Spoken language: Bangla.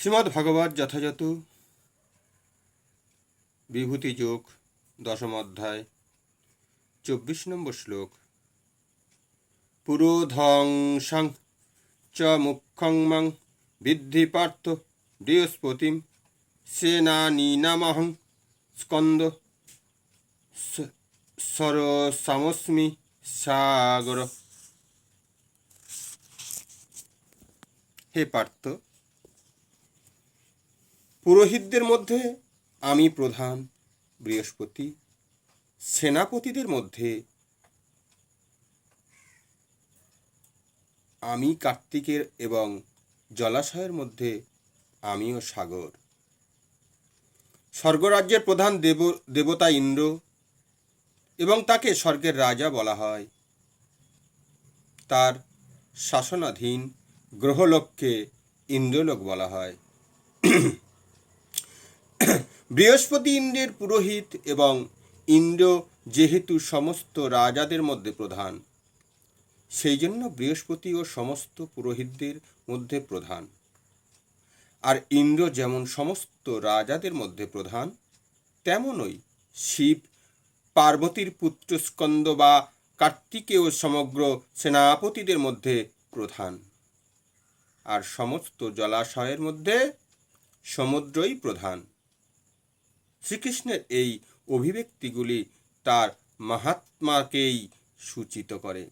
শ্রীমদ্ভাগবত যথাযথ বিভূতিযোগ দশম অধ্যায় 24 নম্বর শ্লোক। পুরোধংসং চ মুখ্যং মং বিদ্ধি পার্থ বৃহস্পতিম সেনানীনামহং স্কন্দ সরসামস্মি সাগর। হে পার্থ, পুরোহিতদের মধ্যে আমি প্রধান বৃহস্পতি, সেনাপতিদের মধ্যে আমি কার্তিকের এবং জলাশয়ের মধ্যে আমিও সাগর। স্বর্গরাজ্যের প্রধান দেবতা ইন্দ্র এবং তাকে স্বর্গের রাজা বলা হয়। তার শাসনাধীন গ্রহলোককে ইন্দ্রলোক বলা হয়। বৃহস্পতি ইন্দ্রের পুরোহিত এবং ইন্দ্র যেহেতু সমস্ত রাজাদের মধ্যে প্রধান, সেই জন্য বৃহস্পতি ও সমস্ত পুরোহিতদের মধ্যে প্রধান। আর ইন্দ্র যেমন সমস্ত রাজাদের মধ্যে প্রধান, তেমনই শিব পার্বতীর পুত্র স্কন্দ বা কার্তিকেয় সমগ্র সেনাপতিদের মধ্যে প্রধান। আর সমস্ত জলাশয়ের মধ্যে সমুদ্রই প্রধান। শ্রীকৃষ্ণের এই অভিব্যক্তিগুলি তার মাহাত্ম্যকেই সূচিত করে।